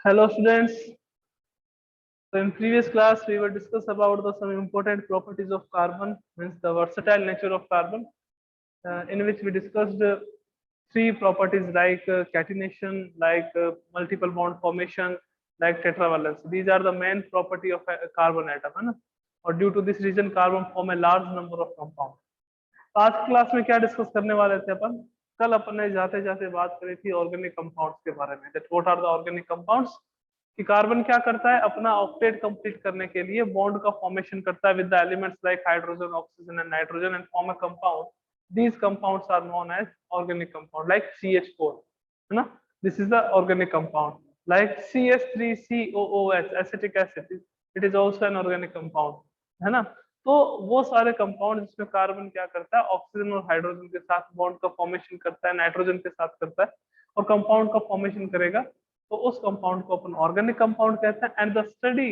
Hello students. So in previous class we were discuss about some important properties of carbon, means the versatile nature of carbon, in which we discussed three properties like catenation, like multiple bond formation, like tetravalence. These are the main property of a carbon atom, है ना? और due to this reason carbon form a large number of compounds. आज की class में क्या discuss करने वाले थे अपन? कल अपन ने जाते जाते बात करी थी ऑर्गेनिक कंपाउंड्स के बारे में, that what are the organic compounds, कि कार्बन क्या करता है, अपना ऑक्टेट कंप्लीट करने के लिए बॉन्ड का फॉर्मेशन करता है with the elements like hydrogen, oxygen and nitrogen and form a compound. These compounds are known as organic compound, like CH4, है ना? This is the organic compound. Like CH3COOH, acetic acid, it is also an organic compound, है ना? तो वो सारे compound जिसमें carbon क्या करता है, ऑक्सीजन और हाइड्रोजन के साथ बॉन्ड का फॉर्मेशन करता है, नाइट्रोजन के साथ करता है और कंपाउंड का फॉर्मेशन करेगा, तो उस कंपाउंड को अपन ऑर्गेनिक कंपाउंड कहते हैं. एंड द स्टडी,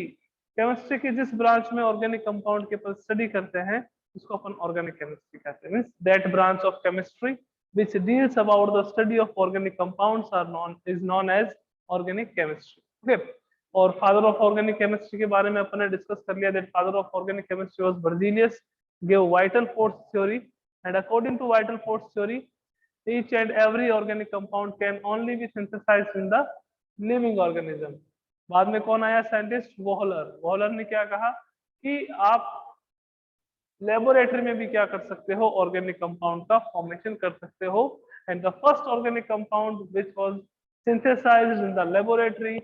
केमिस्ट्री की जिस ब्रांच में ऑर्गेनिक कंपाउंड के ऊपर स्टडी करते हैं उसको अपन ऑर्गेनिक केमिस्ट्री कहते हैं. Means that branch of chemistry which deals about the study of organic compounds is known as organic chemistry. Okay. और फादर ऑफ ऑर्गेनिक केमिस्ट्री के बारे में अपन ने डिस्कस कर लिया, that father of organic chemistry was Berzelius, gave vital force theory, and according to vital force theory each and every organic compound can only be synthesized in the living organism. बाद में कौन आया scientist? वॉहलर. वॉहलर ने क्या कहा कि आप laboratory में भी क्या कर सकते हो, ऑर्गेनिक कंपाउंड का फॉर्मेशन कर सकते हो. And the first organic compound which was synthesised in the laboratory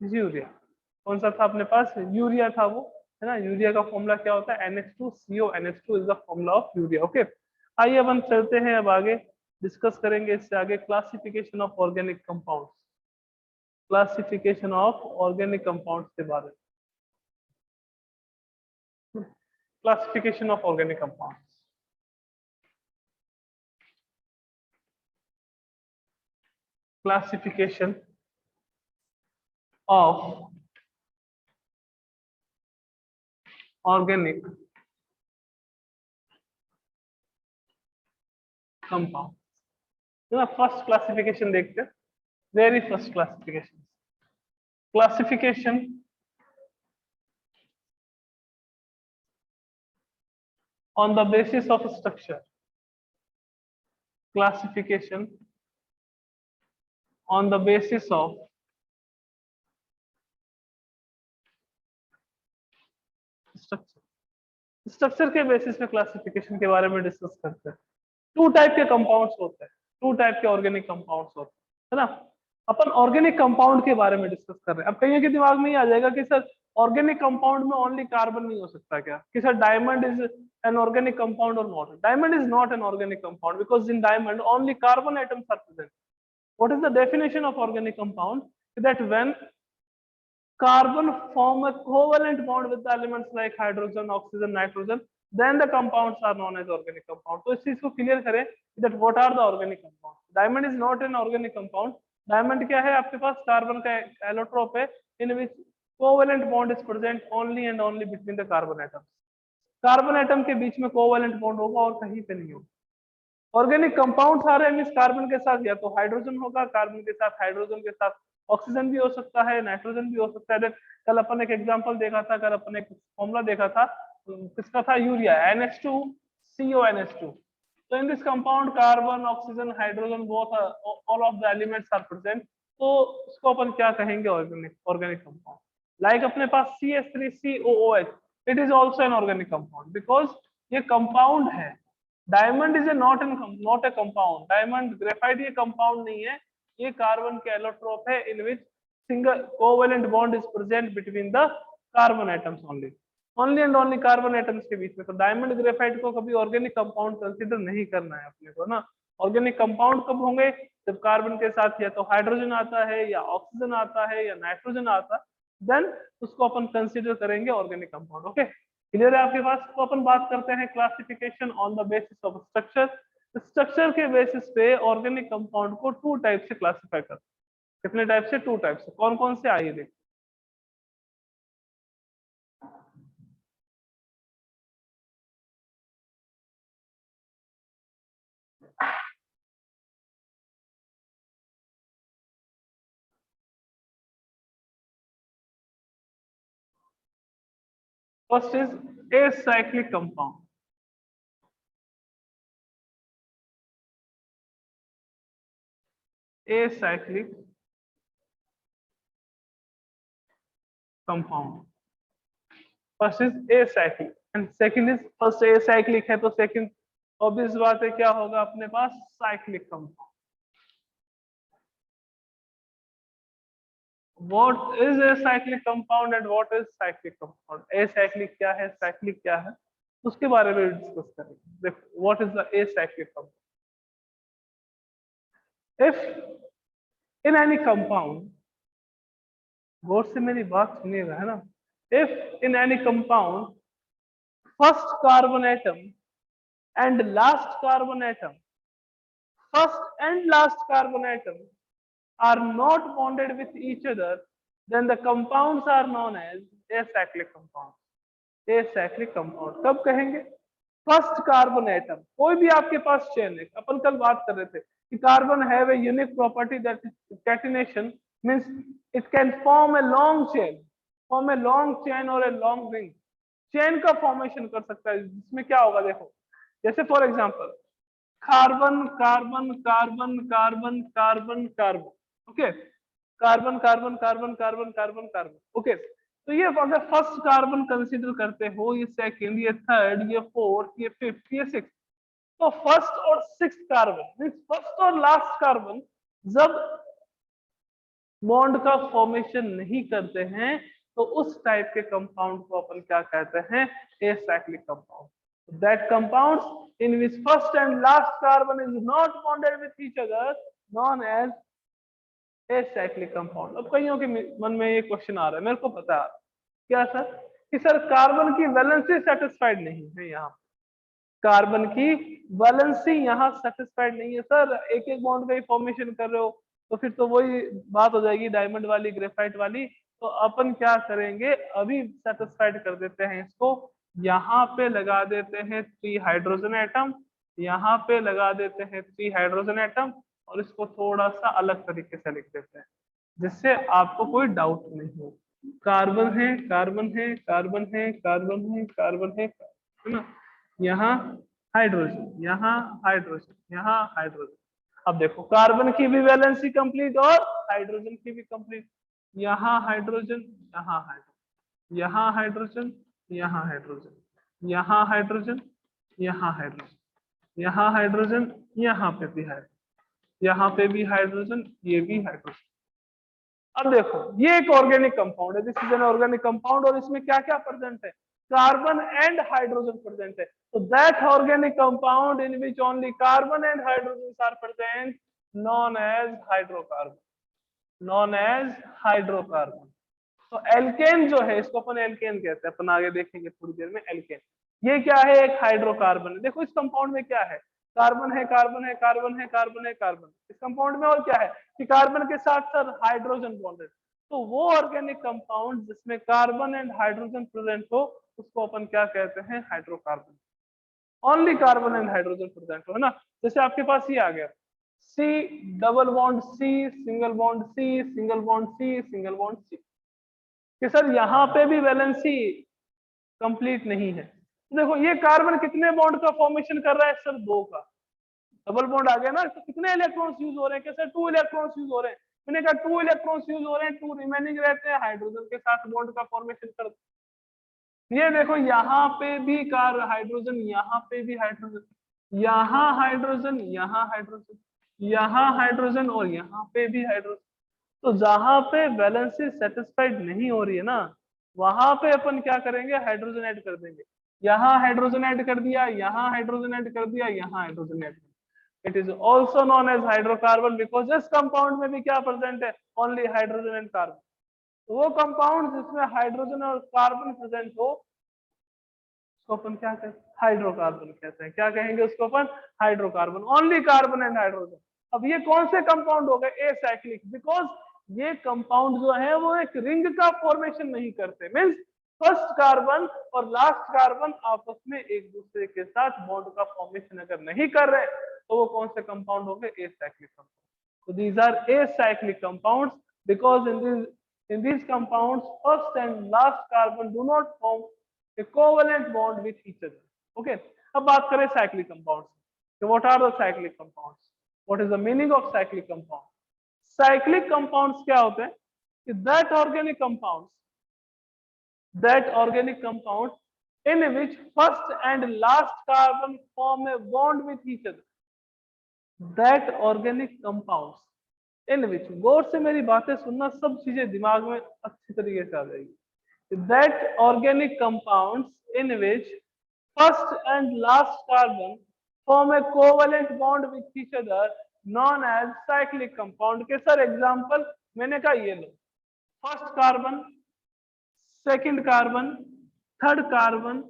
urea. कौन सा था अपने पास? यूरिया था वो, है ना? यूरिया का फॉर्मूला क्या होता है? NH2CO. NH2 is the formula of urea. Okay, आइए अब हम चलते हैं, अब आगे डिस्कस करेंगे इससे आगे classification of organic compounds. Classification of organic compounds के बारे में. Classification of organic compounds. Classification of organic compound. तो फर्स्ट क्लासिफिकेशन देखते हैं, very first classification. Classification on the basis of structure. Classification on the basis of structure. Structure के basis पे classification के बारे में डिस्कस करते हैं. टू टाइप के कंपाउंड्स होते हैं, टू टाइप के ऑर्गेनिक कंपाउंड्स होते हैं, है ना? अपन ऑर्गेनिक कंपाउंड के बारे में डिस्कस कर रहे हैं. अब कहीं के दिमाग में ये आ जाएगा कि सर ऑर्गेनिक कंपाउंड में ओनली कार्बन नहीं हो सकता क्या, कि sir diamond is an organic compound or not? Diamond is not an organic compound because in diamond only carbon atoms are present. What is the definition of organic compound? That when carbon form a covalent bond with the elements like hydrogen, oxygen, nitrogen, then the compounds are known as organic compound. तो इस चीज को clear करें that what are the organic compounds. Diamond is not an organic compound. Diamond क्या है? आपके पास carbon का allotrope है in which covalent bond is present only and only between the carbon atoms. Carbon atom के बीच में covalent bond होगा और कहीं पे नहीं होगा. ऑर्गेनिक कंपाउंड सारे मींस कार्बन के साथ या तो हाइड्रोजन होगा, कार्बन के साथ हाइड्रोजन के साथ ऑक्सीजन भी हो सकता है, नाइट्रोजन भी हो सकता है. कल अपन एक एग्जांपल देखा था, कल अपन एक फॉर्मूला देखा था, किसका था? Urea, NH2CONH2. तो in this compound carbon, oxygen, hydrogen both all of the elements are present. तो उसको अपन क्या कहेंगे? Organic compound. लाइक अपने पास CH3COOH, it is also an organic compound because ये कंपाउंड है. Diamond is a not a compound. Diamond, graphite ये कंपाउंड नहीं है, ये कार्बन के एलोट्रोप है in which single covalent bond is present between the carbon atoms only and only carbon atoms के बीच में. तो डायमंड ग्रेफाइट को कभी ऑर्गेनिक कंपाउंड कंसीडर नहीं करना है अपने को ना. ऑर्गेनिक कंपाउंड कब होंगे? जब कार्बन के साथ या तो हाइड्रोजन आता है या ऑक्सीजन आता है या नाइट्रोजन आता है, देन उसको अपन कंसीडर करेंगे ऑर्गेनिक कंपाउंड. ओके, क्लियर है आपके पास? तो अपन बात करते हैं classification on the basis of structure. Structure के बेसिस पे ऑर्गेनिक कंपाउंड को टू टाइप से क्लासिफाई करते हैं. कितने टाइप से? टू टाइप से. कौन कौन से? आइए देखिए. First is acyclic compound. Acyclic compound. First is acyclic and second is, first acyclic है तो second obvious बात है क्या होगा अपने पास cyclic compound. What is acyclic compound and what is cyclic compound? Acyclic क्या है, cyclic क्या है, उसके बारे में डिस्कस करेंगे. देखो what is the acyclic compound? If in any compound, गौर से मेरी बात सुनिएगा है ना, if in any compound first carbon atom and last carbon atom, first and last carbon atom are not bonded with each other, then the compounds are known as acyclic compounds. Acyclic compound कब कहेंगे? First carbon atom, कोई भी आपके पास chain है, अपन कल बात कर रहे थे कि carbon have a unique property that is catenation, means it can form a long chain, form a long chain और ए लॉन्ग रिंग. चेन का फॉर्मेशन कर सकता है जिसमें क्या होगा देखो, जैसे for example carbon carbon carbon carbon carbon carbon, okay, carbon carbon carbon carbon carbon carbon, okay. तो ये अगर फर्स्ट कार्बन कंसीडर करते हो, ये सेकंड, ये थर्ड, ये फोर्थ, ये फिफ्थ, ये सिक्स, तो फर्स्ट और सिक्स कार्बन मींस फर्स्ट और लास्ट कार्बन जब बॉन्ड का फॉर्मेशन नहीं करते हैं तो उस टाइप के कंपाउंड को अपन क्या कहते हैं? Acyclic compound. That compounds in which first and last carbon is not bonded with each other known as acyclic compound. अब कईयों के मन में ये क्वेश्चन आ रहा है, मेरे को पता है क्या सर, कि सर कार्बन की वैलेंसी सेटिस्फाइड नहीं है, यहाँ कार्बन की वैलेंसी यहाँ सेटिस्फाइड नहीं है सर, एक एक बॉन्ड का ही फॉर्मेशन कर रहे हो, तो फिर तो वही बात हो जाएगी डायमंड वाली, ग्रेफाइट वाली. तो अपन क्या करेंगे, अभी सेटिस्फाइड कर देते हैं इसको, यहाँ पे लगा देते हैं 3 हाइड्रोजन एटम, यहाँ पे लगा देते हैं 3 हाइड्रोजन एटम, और इसको थोड़ा सा अलग तरीके से लिख देते हैं जिससे आपको कोई डाउट नहीं हो. कार्बन है कार्बन है कार्बन है कार्बन है कार्बन है ना, यहाँ हाइड्रोजन, यहाँ हाइड्रोजन, यहाँ हाइड्रोजन. अब देखो कार्बन की भी वैलेंसी कंप्लीट और हाइड्रोजन की भी कंप्लीट. यहाँ हाइड्रोजन, यहाँ हाइड्रोजन, यहाँ हाइड्रोजन, यहाँ हाइड्रोजन, यहाँ हाइड्रोजन, यहाँ हाइड्रोजन, यहाँ हाइड्रोजन, यहाँ पे भी हाइड्रोजन, यहाँ पे भी हाइड्रोजन, ये भी हाइड्रोजन. अब देखो ये एक ऑर्गेनिक कंपाउंड है, this is an organic compound, और इसमें क्या क्या प्रेजेंट है? कार्बन एंड हाइड्रोजन प्रेजेंट है. So that organic compound in which only carbon and hydrogens are present known as hydrocarbon, known as hydrocarbon. तो एल्केन जो है इसको अपन एल्केन कहते हैं, अपन आगे देखेंगे थोड़ी देर में एल्केन. ये क्या है? एक हाइड्रोकार्बन है. देखो इस कंपाउंड में क्या है? कार्बन है कार्बन है कार्बन है कार्बन है कार्बन. इस कंपाउंड में और क्या है कि कार्बन के साथ साथ हाइड्रोजन बॉन्डेड. तो वो ऑर्गेनिक कंपाउंड जिसमें कार्बन एंड हाइड्रोजन प्रेजेंट हो उसको अपन क्या कहते हैं? Hydrocarbon. Only carbon and hydrogen present हो, है ना. जैसे आपके पास ये आ गया C double bond C single bond C single bond C single bond C, कि सर यहाँ पे भी वैलेंसी कंप्लीट नहीं है. तो देखो ये कार्बन कितने बॉन्ड का फॉर्मेशन कर रहा है सर? 2 का. डबल बॉन्ड आ गया ना, तो कितने इलेक्ट्रॉन्स यूज हो रहे हैं? सर 2 इलेक्ट्रॉन्स यूज हो रहे हैं. मैंने कहा 2 इलेक्ट्रॉन्स यूज हो रहे हैं, 2 रिमेनिंग रहते हैं, हाइड्रोजन के साथ बॉन्ड का फॉर्मेशन कर. ये देखो यहाँ पे भी कार हाइड्रोजन, यहाँ पे भी हाइड्रोजन, यहाँ हाइड्रोजन, यहाँ हाइड्रोजन, यहाँ हाइड्रोजन, और यहाँ पे भी हाइड्रोजन. तो जहां पे वैलेंसी सेटिस्फाइड नहीं हो रही है ना, वहां पे अपन क्या करेंगे? हाइड्रोजन ऐड कर देंगे. यहाँ हाइड्रोजन ऐड कर दिया, यहाँ हाइड्रोजन ऐड कर दिया, यहाँ हाइड्रोजन ऐड कर दिया. It is also known as hydrocarbon because इस कंपाउंड में भी क्या प्रेजेंट है? Only hydrogen and carbon. तो वो कंपाउंड जिसमें हाइड्रोजन और कार्बन प्रेजेंट हो उसको अपन क्या कहते हैं? हाइड्रोकार्बन कहते हैं. क्या कहेंगे उसको अपन? Hydrocarbon. Only carbon and hydrogen. अब ये कौन से कंपाउंड हो गए? एसाइक्लिक. बिकॉज ये कंपाउंड जो है वो एक रिंग का फॉर्मेशन नहीं करते. मींस फर्स्ट कार्बन और लास्ट कार्बन आपस में एक दूसरे के साथ बॉन्ड का फॉर्मेशन अगर नहीं कर रहे तो वो कौन से कंपाउंड हो गए? Acyclic compound. So these are acyclic compounds because in these compounds first and last carbon do not form a covalent bond with each other. Okay. अब बात करें cyclic compounds. So what are the cyclic compounds? What is the meaning of cyclic compound? Cyclic compounds क्या होते हैं? That organic compound in which first and last carbon form a bond with each other. That organic compounds in which, गौर से मेरी बातें सुनना, सब चीजें दिमाग में अच्छी तरीके से आ जाएगी. That organic compounds in which first and last carbon form a covalent bond with each other known as cyclic compound. के सर एग्जांपल मैंने कहा ये लो, first carbon, second carbon, third carbon,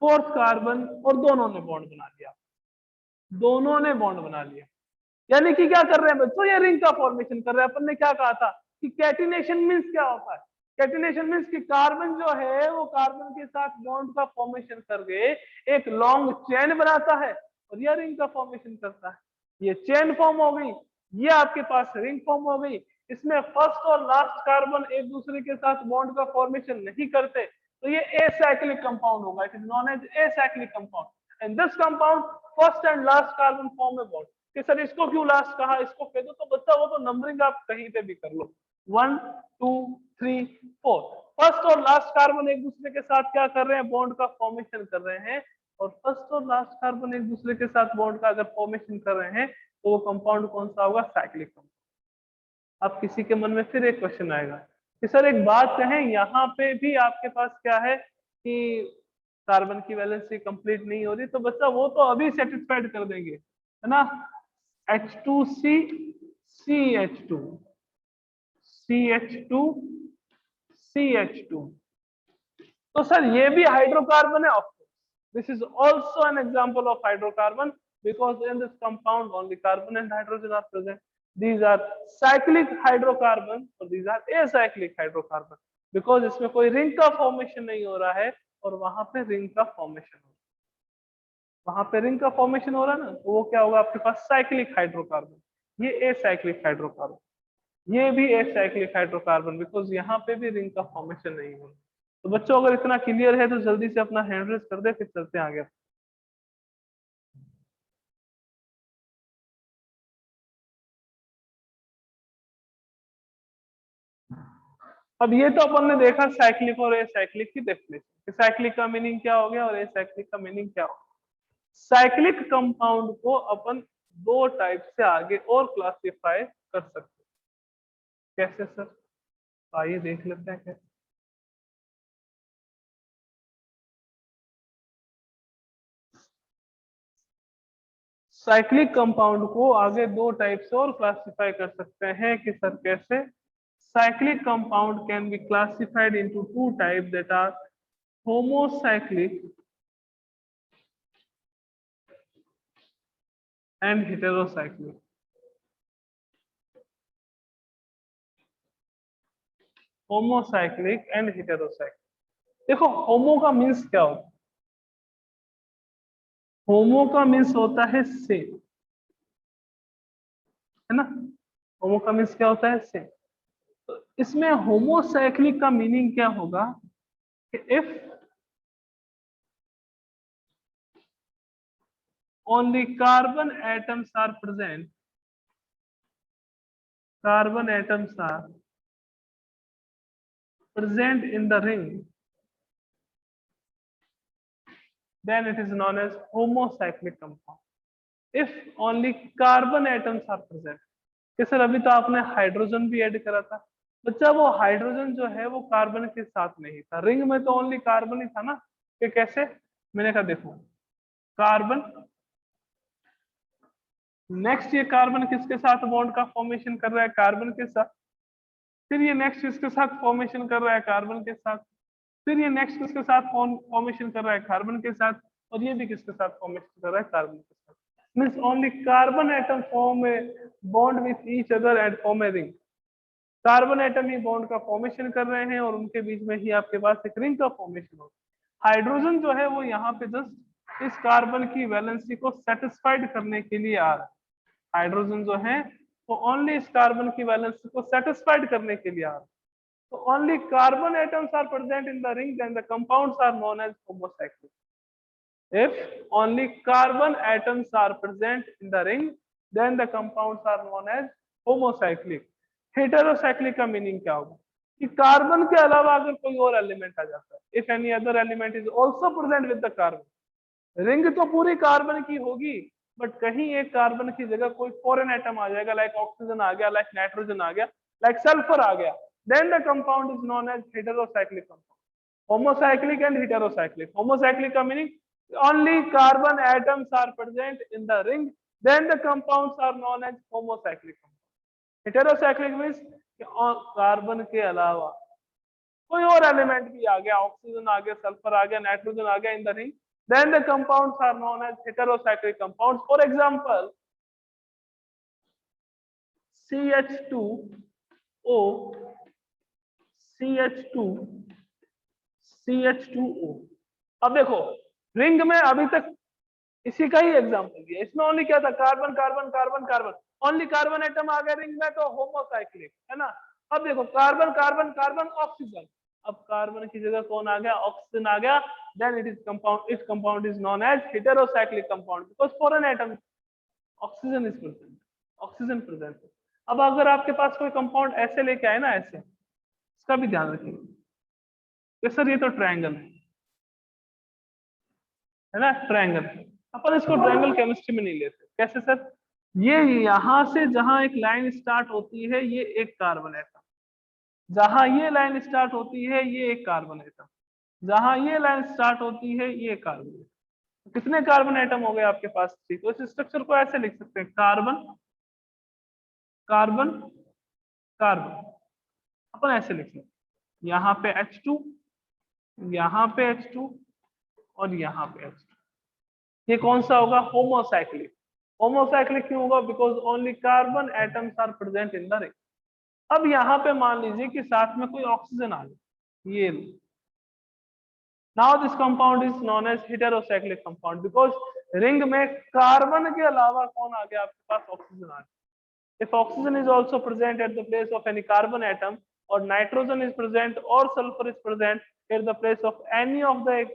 fourth carbon और दोनों ने बॉन्ड बना लिया. दोनों ने बॉन्ड बना लिया यानी कि क्या कर रहे हैं बच्चों, ये रिंग का फॉर्मेशन कर रहे हैं. अपन ने क्या कहा था कि कैटिनेशन मींस क्या होता है? कैटिनेशन मींस कि कार्बन जो है वो कार्बन के साथ बॉन्ड का फॉर्मेशन करके एक लॉन्ग चेन बनाता है और यह रिंग का फॉर्मेशन करता है. ये चेन फॉर्म हो गई, ये आपके पास रिंग फॉर्म हो गई. इसमें फर्स्ट और लास्ट कार्बन एक दूसरे के साथ बॉन्ड का फॉर्मेशन नहीं करते, तो ये एसाइक्लिक कंपाउंड होगा. It is known as acyclic compound. And this compound first and last carbon form a bond. कि सर इसको क्यों लास्ट कहा, इसको कह दो, तो बच्चा वो तो नंबरिंग आप कहीं पे भी कर लो, 1 2 3 4. फर्स्ट और लास्ट कार्बन एक दूसरे के साथ क्या कर रहे हैं, बॉन्ड का फॉर्मेशन कर रहे हैं. और फर्स्ट और लास्ट कार्बन एक दूसरे के साथ बॉन्ड का अगर फॉर्मेशन कर रहे हैं तो वो कंपाउंड कौन सा होगा, साइक्लिक कंपाउंड. अब किसी के मन में फिर एक क्वेश्चन आएगा कि सर एक बात कहें, यहाँ पे भी आपके पास क्या है कि कार्बन की वैलेंसी कंप्लीट नहीं हो रही, तो बच्चा वो तो अभी सेटिस्फाइड कर देंगे, है ना. H2C CH2 CH2 CH2. तो सर ये भी हाइड्रोकार्बन है. Of course this is also an example of hydrocarbon because in this compound only carbon and hydrogen are present. These are cyclic hydrocarbons or these are acyclic hydrocarbon because इसमें कोई ring का formation नहीं हो रहा है और वहां पे रिंग का फॉर्मेशन हो रहा है. वहां पे रिंग का फॉर्मेशन हो रहा है ना, तो वो क्या होगा आपके पास, साइक्लिक हाइड्रोकार्बन. ये एसाइक्लिक हाइड्रोकार्बन, ये भी एसाइक्लिक हाइड्रोकार्बन बिकॉज यहाँ पे भी रिंग का फॉर्मेशन नहीं हो रहा. तो बच्चों अगर इतना क्लियर है तो जल्दी से अपना हैंड रेज कर दे, फिर चलते हैं आगे. अब ये तो अपन ने देखा साइक्लिक और एसाइक्लिक की डेफिनेशन. साइक्लिक का मीनिंग क्या हो गया और एसाइक्लिक का मीनिंग क्या हो गया. साइक्लिक कंपाउंड को अपन दो टाइप से आगे और क्लासिफाई कर सकते हैं. कैसे सर, आइए देख लेते हैं कैसे. साइक्लिक कंपाउंड को आगे दो टाइप से और क्लासिफाई कर सकते हैं कि सर कैसे. Cyclic compound can be classified into two types that are homocyclic and heterocyclic. Homocyclic and heterocyclic. देखो होमो का मीन्स क्या होता है, होमो का मीन्स होता है सेम, है ना. होमो का मीन्स क्या होता है, सेम. तो इसमें होमोसाइक्लिक का मीनिंग क्या होगा कि if only carbon atoms are present, carbon atoms are present in the ring, then it is known as homocyclic compound. If only carbon atoms are present. कि सर अभी तो आपने हाइड्रोजन भी ऐड करा था. बच्चा वो हाइड्रोजन जो है वो कार्बन के साथ नहीं था, रिंग में तो ओनली कार्बन ही था ना. कि कैसे, मैंने कहा देखो कार्बन, नेक्स्ट ये कार्बन किसके साथ बॉन्ड का फॉर्मेशन कर रहा है, कार्बन के साथ. फिर ये नेक्स्ट किसके साथ फॉर्मेशन कर रहा है, कार्बन के साथ. फिर ये नेक्स्ट किसके साथ फॉर्मेशन कर रहा है, कार्बन के साथ. और ये भी किसके साथ फॉर्मेशन कर रहा है, कार्बन के साथ. Means only carbon atom form a bond with each other and form a ring. Carbon atom he bond का फॉर्मेशन कर रहे हैं और उनके बीच में ही आपके पास एक रिंग का फॉर्मेशन होगा. हाइड्रोजन जो है वो यहाँ पे जस्ट इस कार्बन की वैलेंसी को सेटिस्फाइड करने के लिए आ रहा है. हाइड्रोजन जो है वो ओनली इस कार्बन की वैलेंसी को सेटिस्फाइड करने के लिए आ रहा है. only carbon atoms are present in the ring, then the compounds are known as homocyclic. If only carbon atoms are present in the ring, then the compounds are known as homocyclic. Heterocyclic का meaning क्या होगा कि carbon के अलावा अगर कोई और element आ जाता है, if any other element is also present with the carbon, ring तो पूरी कार्बन की होगी, बट कहीं एक कार्बन की जगह कोई फॉरेन एटम आ जाएगा, लाइक ऑक्सीजन आ गया, लाइक नाइट्रोजन आ गया, लाइक सल्फर आ गया, then the compound is known as heterocyclic compound. Homocyclic and heterocyclic. Homocyclic का meaning only carbon atoms are present in the ring, then the compounds are known as homocyclic compound. Heterocyclic means carbon के अलावा कोई और element भी आ गया, oxygen आ गया, sulphur आ गया, नाइट्रोजन आ गया इन the ring, then the compounds are known as heterocyclic compounds. For example, CH2O, CH2, CH2O. अब देखो रिंग में अभी तक इसी का ही एग्जांपल दिया, इसमें ओनली क्या था, carbon carbon carbon carbon, only carbon atom आ गया रिंग में तो होमोसाइक्लिक है ना. अब देखो कार्बन कार्बन कार्बन ऑक्सीजन, अब कार्बन की जगह कौन आ गया, ऑक्सीजन आ गया, then it is compound, this compound is known as heterocyclic compound because foreign atom oxygen is present, oxygen present. अब अगर आपके पास कोई कंपाउंड ऐसे लेके आए ना, ऐसे, इसका भी ध्यान रखिए सर, ये तो ट्रायंगल है ना, ट्रायंगल. अपन इसको ट्रायंगल केमिस्ट्री में नहीं लेते. कैसे सर, ये यहां से जहां एक लाइन स्टार्ट होती है ये एक कार्बन एटम, जहां ये लाइन स्टार्ट होती है ये एक कार्बन एटम, जहां ये लाइन स्टार्ट होती है ये कार्बन एटम. कितने कार्बन एटम हो गए आपके पास, थ्री. तो इस स्ट्रक्चर को ऐसे लिख सकते हैं, कार्बन कार्बन कार्बन. अपन ऐसे लिख सकते हैं, यहाँ पे H2, यहाँ पे H2 और यहाँ पे H2. ये कौन सा होगा, होमोसाइक्लिक. होमोसाइक्लिक क्यों होगा, because only carbon atoms are present in the ring. अब यहाँ पे मान लीजिए कि साथ में कोई ऑक्सीजन आ जाए, ये now this compound is known as heterocyclic compound because ring में कार्बन के अलावा कौन आ गया आपके पास, ऑक्सीजन आ गया. If oxygen is also present at the place of any carbon atom, or nitrogen is present, or sulfur is present at the place of any of the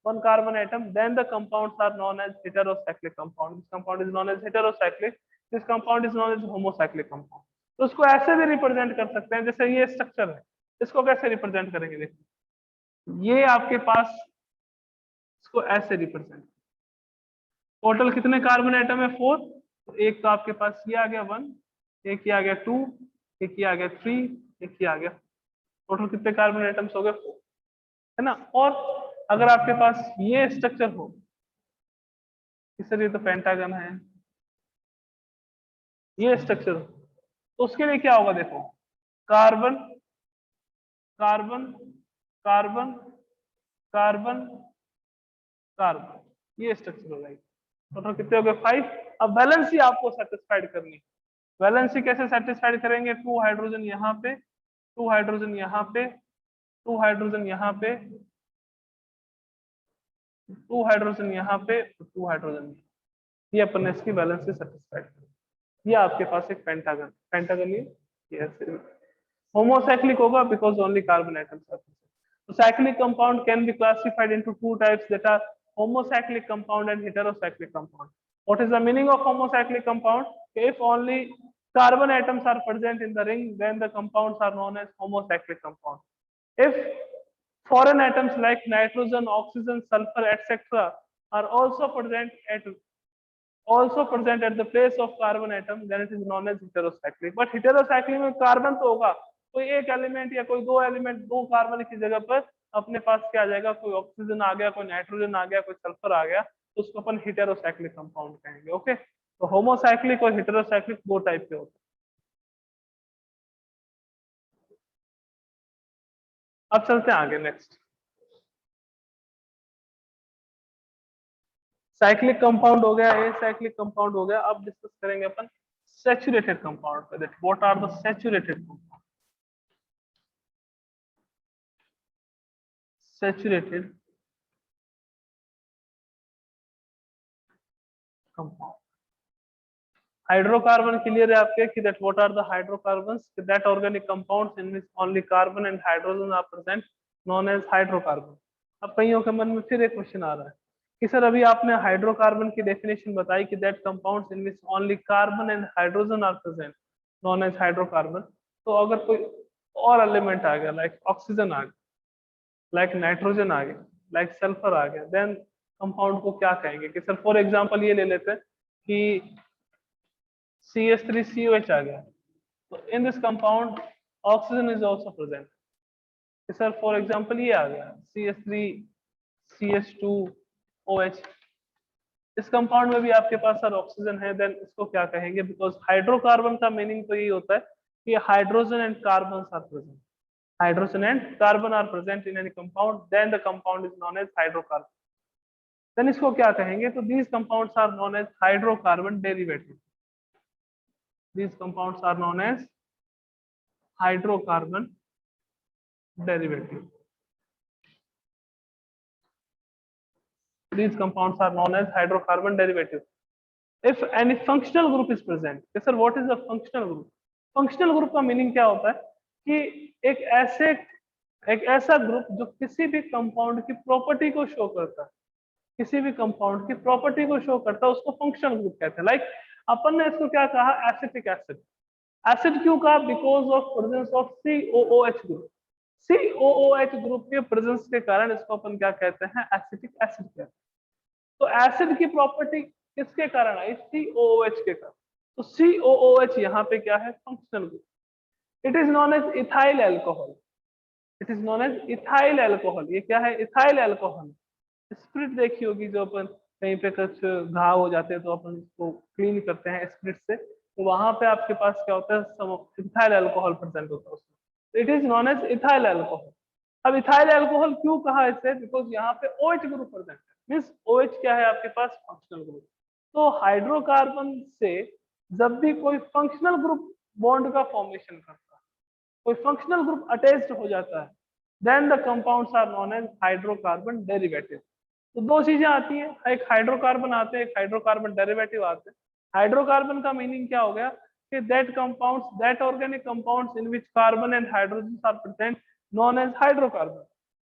one carbon atom, then the compounds are known as heterocyclic compound. This compound is known as heterocyclic. This compound is known as homocyclic compound. तो उसको ऐसे भी represent कर सकते हैं, जैसे ये structure है, इसको कैसे रिप्रेजेंट करेंगे, देखो ये आपके पास, इसको ऐसे रिप्रेजेंट, टोटल कितने कार्बन एटम है, 4. तो एक तो आपके पास ये आ गया 1, एक ये आ गया 2, एक ये आ गया 3, एक ये आ गया, टोटल कितने कार्बन एटम्स हो गए, 4 है ना. और अगर आपके पास ये स्ट्रक्चर हो, इसलिए तो पेंटागन है, ये स्ट्रक्चर हो, तो उसके लिए क्या होगा, देखो carbon carbon carbon carbon carbon, ये स्ट्रक्चर हो जाएगी. टोटल कितने हो गए, 5. अब वैलेंसी आपको सेटिस्फाइड करनी है. वैलेंसी कैसे सेटिस्फाइड करेंगे, 2 हाइड्रोजन यहाँ पे, 2 हाइड्रोजन यहाँ पे, 2 हाइड्रोजन यहाँ पे, 2 हाइड्रोजन यहाँ पे, 2 हाइड्रोजन, ये अपन ने इसकी वैलेंसी सेटिस्फाइड कर. ये आपके पास एक पेंटागन, पेंटागन ये होमोसाइक्लिक होगा because only carbon atoms are present. So cyclic compound can be classified into two types, that are homocyclic compound and heterocyclic compound. What is the meaning of homocyclic compound? If only carbon atoms are present in the ring, then the compounds are known as homocyclic compound. If foreign atoms like nitrogen, oxygen, sulfur, etc. are also present at the place of carbon atom, then it is known as heterocyclic. But heterocyclic में carbon तो होगा, कोई एक element या कोई दो element, दो carbon की जगह पर अपने पास क्या आ जाएगा, कोई ऑक्सीजन आ गया, कोई नाइट्रोजन आ गया, कोई सल्फर आ गया, तो उसको अपन हेटेरोसाइक्लिक कंपाउंड कहेंगे. ओके, तो होमोसाइक्लिक और हेटेरोसाइक्लिक दो टाइप के होते हैं. अब चलते हैं आगे, नेक्स्ट साइक्लिक कंपाउंड हो गया, ए साइक्लिक कंपाउंड हो गया. अब डिस्कस करेंगे अपन सैचुरेटेड कंपाउंड पे, that what are the saturated compound. Saturated compound, hydrocarbon clear है आपके कि that what are the hydrocarbons, that organic compounds in which only carbon and hydrogen are present known as hydrocarbon. अब कईयों के मन में फिर एक क्वेश्चन आ रहा है कि सर अभी आपने हाइड्रोकार्बन की डेफिनेशन बताई कि that compounds in which only carbon and hydrogen are present known as hydrocarbon, तो अगर कोई और एलिमेंट आ गया लाइक ऑक्सीजन आ गया, लाइक नाइट्रोजन आ गया, लाइक सल्फर आ गया, देन कंपाउंड को क्या कहेंगे? कि सर फॉर एग्जांपल ये ले लेते हैं कि CH3COH आ गया, तो in this compound oxygen is also present. Sir for example ये आ गया CH3CH2OH, इस कंपाउंड में भी आपके पास सर ऑक्सीजन है, देन इसको क्या कहेंगे? बिकॉज हाइड्रोकार्बन का मीनिंग तो यही होता है कि hydrogen and carbon are present, hydrogen and carbon are present in any compound, then the compound is known as hydrocarbon। then इसको क्या कहेंगे? तो these compounds are known as hydrocarbon derivative, these compounds are known as hydrocarbon derivative, these compounds are known as hydrocarbon derivative। if any functional group is present, yes sir, what is a functional group? functional group का meaning क्या होता है कि एक ऐसा group जो किसी भी कंपाउंड की प्रॉपर्टी को शो करता है, किसी भी कंपाउंड की प्रॉपर्टी को शो करता है, उसको फंक्शनल ग्रुप कहते हैं। लाइक अपन ने इसको क्या कहा? Acetic acid. एसिड क्यों कहा? Because of presence of COOH group, COOH group के प्रेजेंस के कारण इसको अपन क्या कहते हैं? एसिटिक एसिड कहते हैं। तो एसिड की प्रॉपर्टी किसके कारण आई? COOH के कारण। तो COOH यहाँ पे क्या है? Functional group. It is known as ethyl alcohol, it is known as ethyl alcohol. ये क्या है? Ethyl alcohol. स्प्रिट देखी होगी, जो अपन कहीं पे कुछ घाव हो जाते हैं तो अपन उसको क्लीन करते हैं स्प्रिट से, तो वहां पे आपके पास क्या होता है? इथाइल अल्कोहल प्रेजेंट होता है उसमें, it is known as ethyl alcohol. अब इथाइल अल्कोहल क्यों कहा इसे? बिकॉज यहाँ पे OH ग्रुप प्रेजेंट है, मीन्स OH क्या है आपके पास? Functional group. तो हाइड्रोकार्बन से जब भी कोई फंक्शनल ग्रुप बॉन्ड का फॉर्मेशन करता है, कोई फंक्शनल ग्रुप अटैच्ड हो जाता है, then the compounds are known as hydrocarbon derivative. तो दो चीजें आती हैं, एक हाइड्रोकार्बन आते हैं, एक हाइड्रोकार्बन डेरिवेटिव आते हैं। हाइड्रोकार्बन का मीनिंग क्या हो गया? कि that compounds, that organic compounds in which carbon and hydrogen are present known as hydrocarbon.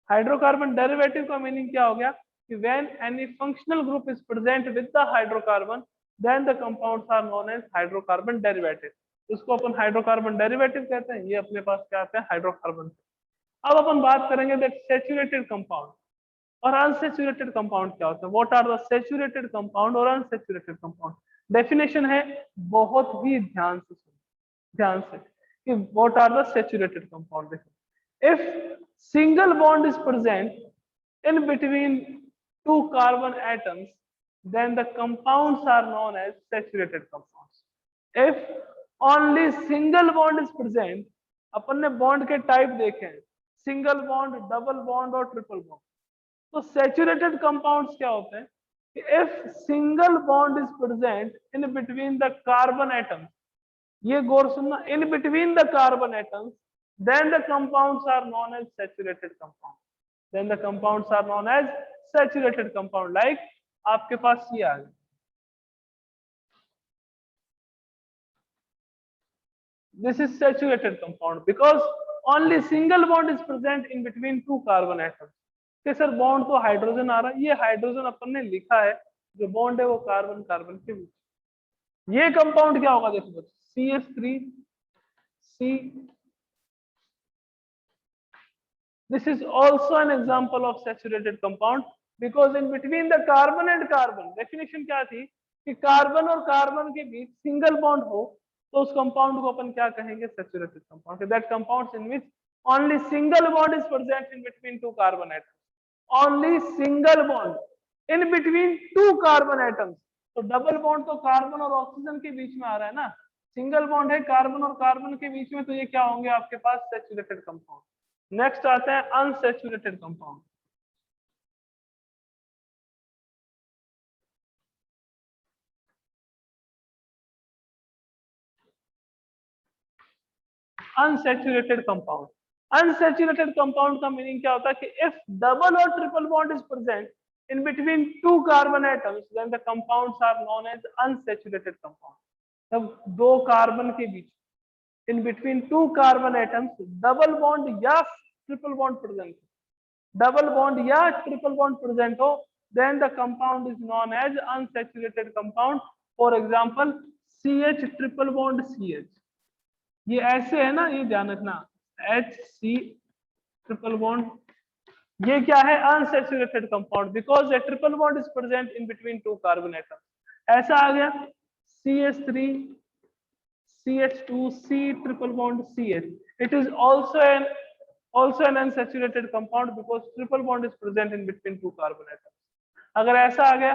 Hydrocarbon derivative का मीनिंग क्या हो गया? कि when any functional group is present with the hydrocarbon, then the compounds are known as hydrocarbon derivative. इसको अपन hydrocarbon derivative कहते हैं। ये अपने पास क्या आते हैं? हाइड्रोकार्बन। अब अपन बात करेंगे दैट सैचुरेटेड कंपाउंड और अनसैचुरेटेड कंपाउंड क्या होता है? What are the saturated compound और अनसैचुरेटेड कंपाउंड? डेफिनेशन है, बहुत ही ध्यान से सुनो, ध्यान से, कि what are the saturated compound. देखो, if single bond is present in between two carbon atoms, then the compounds are known as saturated compounds. If only single bond is present, अपन ने बॉन्ड के टाइप देखे हैं, single bond, double bond और triple bond. तो saturated compounds क्या होते हैं? If single bond is present in between the carbon atoms, ये गौर सुनना, in between the carbon atoms, then the compounds are known as saturated compound, then the compounds are known as saturated compound. Like आपके पास ये आ गया, this is saturated compound because only single bond is present in between two carbon atoms। कि sir bond तो hydrogen आ रहा है, ये हाइड्रोजन अपन ने लिखा है, जो बॉन्ड है वो कार्बन कार्बन के बीच। ये कंपाउंड क्या होगा? देखो बच्चों, CH3C, this is also an example of saturated compound because in between the carbon and carbon, definition क्या थी? कि कार्बन और कार्बन के बीच सिंगल बॉन्ड हो तो उस कंपाउंड को अपन क्या कहेंगे? Saturated compound. That compounds in which only single bond is present in between two carbon atoms, only single bond in between two carbon atoms. तो डबल बॉन्ड तो कार्बन और ऑक्सीजन के बीच में आ रहा है ना, सिंगल बॉन्ड है कार्बन और कार्बन के बीच में, तो ये क्या होंगे आपके पास? Saturated compound. नेक्स्ट आते हैं unsaturated compound. Unsaturated compound, unsaturated compound का मीनिंग क्या होता है? कि इफ डबल और triple bond is present in between two carbon atoms, then the compounds are known as unsaturated compound। जब दो कार्बन के बीच, in between two carbon atoms double bond या triple bond present, double bond या triple bond present हो, then the compound is known as unsaturated compound. For example, CH triple bond CH, ये ऐसे है ना, ये ध्यान रखना, HC ट्रिपल बॉन्ड, ये क्या है, unsaturated compound, because A triple bond is present in between two carbon atom. ऐसा आ गया CH3 CH2 C triple bond CH, it is also an unsaturated compound because triple bond is present in between two carbon atoms. अगर ऐसा आ गया,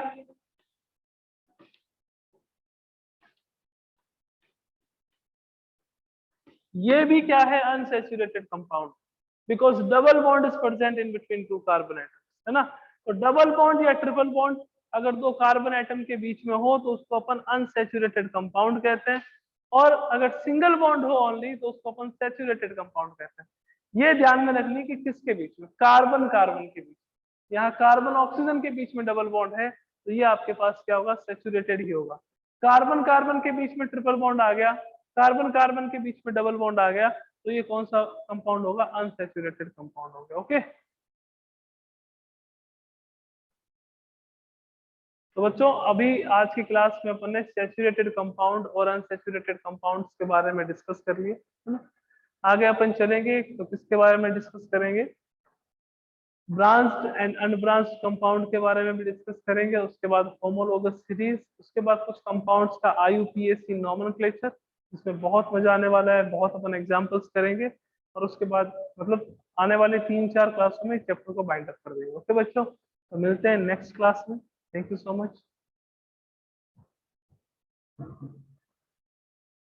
ये भी क्या है, unsaturated compound, because double bond is present in between two carbon atoms, है ना। तो डबल बॉन्ड या ट्रिपल बॉन्ड अगर दो कार्बन एटम के बीच में हो तो उसको अपन अनसैचुरेटेड कंपाउंड कहते हैं, और अगर सिंगल बॉन्ड हो ओनली तो उसको अपन सैचुरेटेड कंपाउंड कहते हैं। ये ध्यान में रखनी कि किसके बीच में, कार्बन कार्बन के बीच, यहाँ कार्बन ऑक्सीजन के बीच में डबल बॉन्ड है तो ये आपके पास क्या होगा, सैचुरेटेड ही होगा। कार्बन कार्बन के बीच में ट्रिपल बॉन्ड आ गया, कार्बन कार्बन के बीच में डबल बॉन्ड आ गया, तो ये कौन सा कंपाउंड होगा, अनसैचुरेटेड कंपाउंड हो गया। ओके, तो बच्चों अभी आज की क्लास में अपन ने सैचुरेटेड कंपाउंड और अनसैचुरेटेड कंपाउंड्स के बारे में डिस्कस कर लिए, है ना। आगे अपन चलेंगे तो किसके बारे में डिस्कस करेंगे, ब्रांच्ड एंड अनब्रांच्ड कंपाउंड के बारे में भी डिस्कस करेंगे, उसके बाद होमोलोगस सीरीज, उसके बाद कुछ कंपाउंड्स का IUPAC नॉमेनक्लेचर, इसमें बहुत मजा आने वाला है, बहुत अपन एग्जांपल्स करेंगे, और उसके बाद मतलब आने वाले 3-4 क्लासों में चैप्टर को बाइंड अप कर देंगे। ओके बच्चों, तो मिलते हैं नेक्स्ट क्लास में। Thank you so much.